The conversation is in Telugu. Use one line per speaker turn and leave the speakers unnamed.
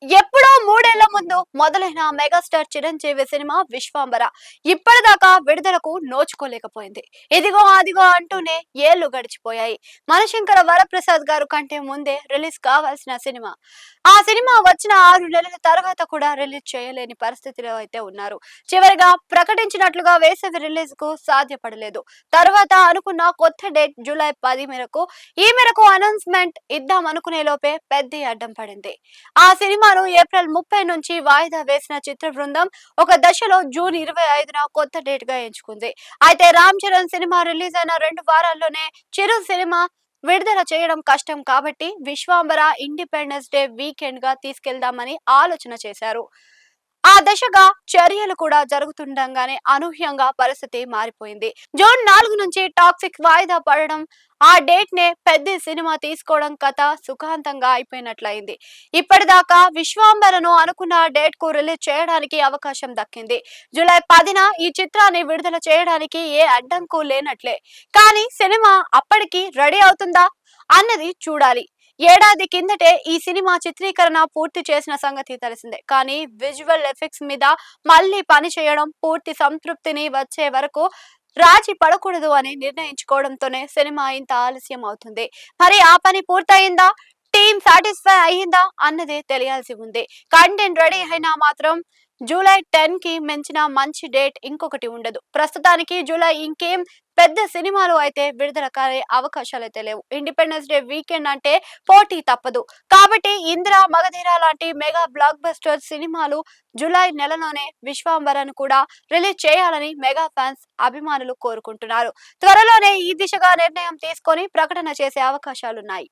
ఎప్పుడో 3 ఏళ్ల ముందు మొదలైన మెగాస్టార్ చిరంజీవి సినిమా విశ్వాంబర ఇప్పటిదాకా విడుదలకు నోచుకోలేకపోయింది. ఇదిగో అదిగో అంటూనే ఏళ్లు గడిచిపోయాయి. మనశంకర వరప్రసాద్ గారు కంటే ముందే రిలీజ్ కావాల్సిన సినిమా. ఆ సినిమా వచ్చిన 6 నెలల తర్వాత కూడా రిలీజ్ చేయలేని పరిస్థితిలో అయితే ఉన్నారు. చివరిగా ప్రకటించినట్లుగా వేసవి రిలీజ్ కు సాధ్యపడలేదు. తర్వాత అనుకున్న కొత్త డేట్ జూలై 10 మేరకు ఈ మేరకు అనౌన్స్మెంట్ ఇద్దాం అనుకునే లోపే పెద్ద అడ్డం పడింది. ఆ సినిమాను ఏప్రిల్ 30 నుంచి వాయిదా వేసిన చిత్ర బృందం ఒక దశలో జూన్ 25న కొత్త డేట్ గా ఎంచుకుంది. అయితే రామ్ చరణ్ సినిమా రిలీజ్ అయిన 2 వారాల్లోనే చిరు సినిమా విడుదల చేయడం కష్టం కాబట్టి విశ్వాంబర ఇండిపెండెన్స్ డే వీకెండ్ గా తీసుకెళ్దామని ఆలోచన చేశారు. ఆ దశగా చర్యలు కూడా జరుగుతుండగానే అనూహ్యంగా పరిస్థితి మారిపోయింది. జూన్ 4 నుంచి టాక్సిక్ వాయిదా పడడం, ఆ డేట్ నే పెద్ద సినిమా తీసుకోవడం కథ సుఖాంతంగా అయిపోయినట్లయింది. ఇప్పటిదాకా విశ్వాంబరను అనుకున్న డేట్ కు రిలీజ్ చేయడానికి అవకాశం దక్కింది. జూలై 10న ఈ చిత్రాన్ని విడుదల చేయడానికి ఏ అడ్డంకు లేనట్లే. కానీ సినిమా అప్పటికి రెడీ అవుతుందా అన్నది చూడాలి. ఏడాది కిందటే ఈ సినిమా చిత్రీకరణ పూర్తి చేసిన సంగతి తెలిసిందే. కానీ విజువల్ ఎఫెక్ట్స్ మీద మళ్ళీ పని చేయడం, పూర్తి సంతృప్తిని వచ్చే వరకు రాజీ పడకూడదు అని నిర్ణయించుకోవడంతోనే సినిమా ఇంత ఆలస్యం అవుతుంది. మరి ఆ పని పూర్తయిందా? టీమ్ సాటిస్ఫై అయ్యిందా అన్నది తెలియాల్సి ఉంది. కంటెంట్ రెడీ అయినా మాత్రం జూలై 10 కి మించిన మంచి డేట్ ఇంకొకటి ఉండదు. ప్రస్తుతానికి జూలై ఇంకేం పెద్ద సినిమాలు అయితే విడుదల కాలే అవకాశాలైతే లేవు. ఇండిపెండెన్స్ డే వీకెండ్ అంటే పోటీ తప్పదు. కాబట్టి ఇందిర, మగధీర లాంటి మెగా బ్లాక్ బస్టర్ సినిమాలు జూలై నెలలోనే విశ్వాంబరను కూడా రిలీజ్ చేయాలని మెగా ఫ్యాన్స్, అభిమానులు కోరుకుంటున్నారు. త్వరలోనే ఈ దిశగా నిర్ణయం తీసుకొని ప్రకటన చేసే అవకాశాలున్నాయి.